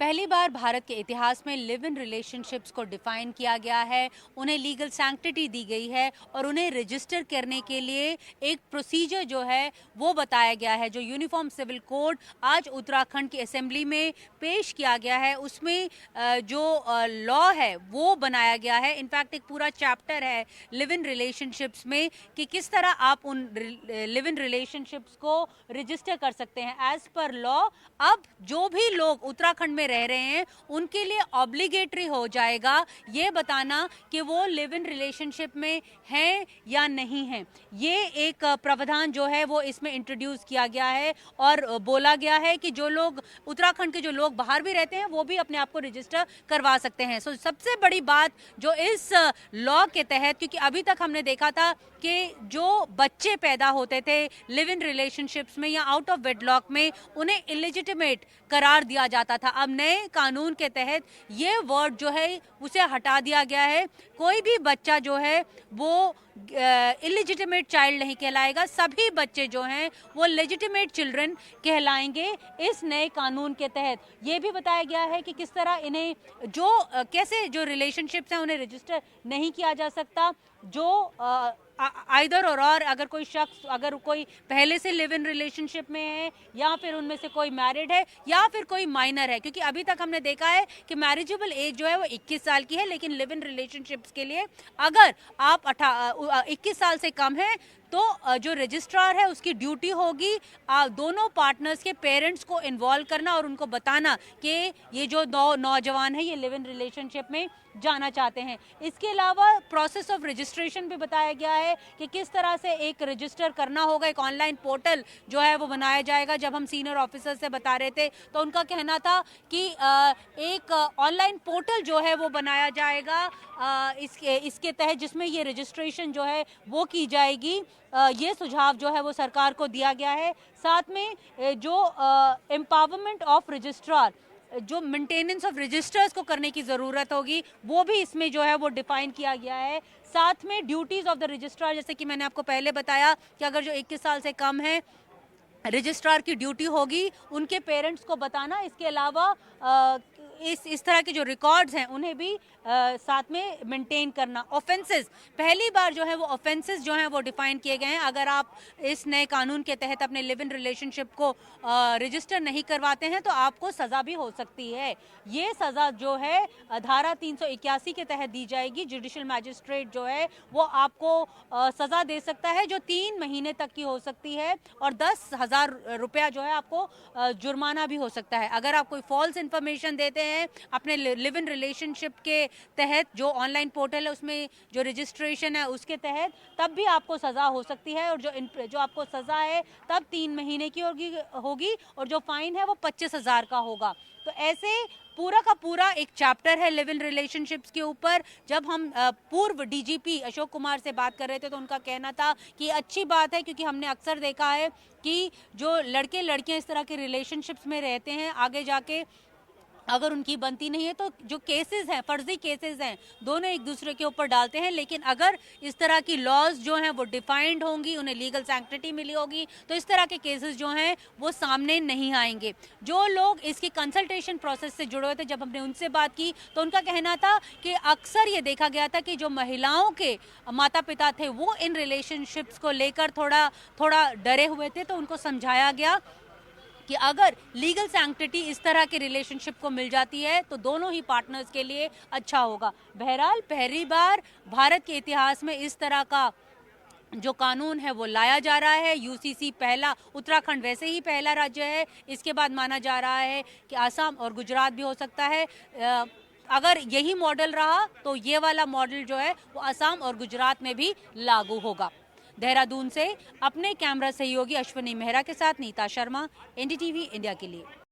पहली बार भारत के इतिहास में लिव इन रिलेशनशिप्स को डिफाइन किया गया है, उन्हें लीगल सैंक्टिटी दी गई है और उन्हें रजिस्टर करने के लिए एक प्रोसीजर जो है वो बताया गया है। जो यूनिफॉर्म सिविल कोड आज उत्तराखंड की असेंबली में पेश किया गया है, उसमें जो लॉ है वो बनाया गया है। इनफैक्ट एक पूरा चैप्टर है लिव इन रिलेशनशिप्स में कि किस तरह आप उन लिव इन रिलेशनशिप्स को रजिस्टर कर सकते हैं। एज पर लॉ अब जो भी लोग उत्तराखंड में रह रहे हैं उनके लिए ऑब्लिगेटरी हो जाएगा ये बताना कि वो लिव इन रिलेशनशिप में हैं या नहीं हैं। ये एक प्रावधान जो है वो इसमें इंट्रोड्यूस किया गया है और बोला गया है कि जो लोग उत्तराखंड के जो लोग बाहर भी रहते हैं वो भी अपने आप को रजिस्टर करवा सकते हैं। सो सबसे बड़ी बात जो इस लॉ के तहत, क्योंकि अभी तक हमने देखा था कि जो बच्चे पैदा होते थे लिव इन रिलेशनशिप्स में या आउट ऑफ वेडलॉक में, उन्हें इलिजिटिमेट करार दिया जाता था। अब नए कानून के तहत ये वर्ड जो है उसे हटा दिया गया है। कोई भी बच्चा जो है वो इलिजिटिमेट चाइल्ड नहीं कहलाएगा, सभी बच्चे जो हैं वो लेजिटिमेट चिल्ड्रन कहलाएंगे इस नए कानून के तहत। ये भी बताया गया है कि किस तरह इन्हें जो कैसे जो रिलेशनशिप्स हैं उन्हें रजिस्टर नहीं किया जा सकता। जो आइदर और अगर कोई शख्स अगर कोई पहले से लिव इन रिलेशनशिप में है या फिर उनमें से कोई मैरिड है या फिर कोई माइनर है, क्योंकि अभी तक हमने देखा है कि मैरिजेबल एज जो है वो 21 साल की है, लेकिन लिव इन रिलेशनशिप्स के लिए अगर आप 21 साल से कम है तो जो रजिस्ट्रार है उसकी ड्यूटी होगी दोनों पार्टनर्स के पेरेंट्स को इन्वॉल्व करना और उनको बताना कि ये जो नौजवान है ये लिव इन रिलेशनशिप में जाना चाहते हैं। इसके अलावा प्रोसेस ऑफ रजिस्ट्रेशन भी बताया गया है कि किस तरह से एक रजिस्टर करना होगा। एक ऑनलाइन पोर्टल जो है वो बनाया जाएगा। जब हम सीनियर ऑफिसर से बता रहे थे तो उनका कहना था कि एक ऑनलाइन पोर्टल जो है वो बनाया जाएगा इसके तहत, जिसमें ये रजिस्ट्रेशन जो है वो की जाएगी। ये सुझाव जो है वो सरकार को दिया गया है। साथ में जो एम्पावरमेंट ऑफ रजिस्ट्रार, जो मेंटेनेंस ऑफ रजिस्टर्स को करने की ज़रूरत होगी वो भी इसमें जो है वो डिफाइन किया गया है। साथ में ड्यूटीज़ ऑफ द रजिस्ट्रार, जैसे कि मैंने आपको पहले बताया कि अगर जो 21 साल से कम है रजिस्ट्रार की ड्यूटी होगी उनके पेरेंट्स को बताना। इसके अलावा इस तरह के जो रिकॉर्ड्स हैं उन्हें भी साथ में मेंटेन करना। ऑफेंसेस, पहली बार जो है वो ऑफेंसेस जो हैं वो डिफाइन किए गए हैं। अगर आप इस नए कानून के तहत अपने लिव इन रिलेशनशिप को रजिस्टर नहीं करवाते हैं तो आपको सज़ा भी हो सकती है। ये सज़ा जो है धारा 381 के तहत दी जाएगी। जुडिशल मैजिस्ट्रेट जो है वो आपको सज़ा दे सकता है जो 3 महीने तक की हो सकती है और 10,000 रुपया जो है आपको जुर्माना भी हो सकता है। अगर आप कोई फॉल्स इंफॉर्मेशन देते हैं अपने लिव इन रिलेशनशिप के तहत, जो ऑनलाइन पोर्टल है उसमें जो रजिस्ट्रेशन है उसके तहत, तब भी आपको सज़ा हो सकती है। और जो आपको सज़ा है तब 3 महीने की होगी और जो फाइन है वो 25,000 का होगा। तो ऐसे पूरा का पूरा एक चैप्टर है लिव इन रिलेशनशिप्स के ऊपर। जब हम पूर्व डीजीपी अशोक कुमार से बात कर रहे थे तो उनका कहना था कि अच्छी बात है, क्योंकि हमने अक्सर देखा है कि जो लड़के लड़कियां इस तरह के रिलेशनशिप्स में रहते हैं आगे जाके अगर उनकी बनती नहीं है तो जो केसेस हैं, फर्जी केसेस हैं, दोनों एक दूसरे के ऊपर डालते हैं। लेकिन अगर इस तरह की लॉज जो हैं वो डिफाइंड होंगी, उन्हें लीगल सैंक्टिटी मिली होगी, तो इस तरह के केसेस जो हैं वो सामने नहीं आएंगे। जो लोग इसकी कंसल्टेशन प्रोसेस से जुड़े हुए थे, जब हमने उनसे बात की तो उनका कहना था कि अक्सर ये देखा गया था कि जो महिलाओं के माता पिता थे वो इन रिलेशनशिप्स को लेकर थोड़ा डरे हुए थे। तो उनको समझाया गया कि अगर लीगल सैंक्टिटी इस तरह के रिलेशनशिप को मिल जाती है तो दोनों ही पार्टनर्स के लिए अच्छा होगा। बहरहाल पहली बार भारत के इतिहास में इस तरह का जो कानून है वो लाया जा रहा है। यूसीसी पहला, उत्तराखंड वैसे ही पहला राज्य है, इसके बाद माना जा रहा है कि आसाम और गुजरात भी हो सकता है। अगर यही मॉडल रहा तो ये वाला मॉडल जो है वो आसाम और गुजरात में भी लागू होगा। देहरादून से अपने कैमरा सहयोगी अश्विनी मेहरा के साथ नीता शर्मा, एनडीटीवी इंडिया के लिए।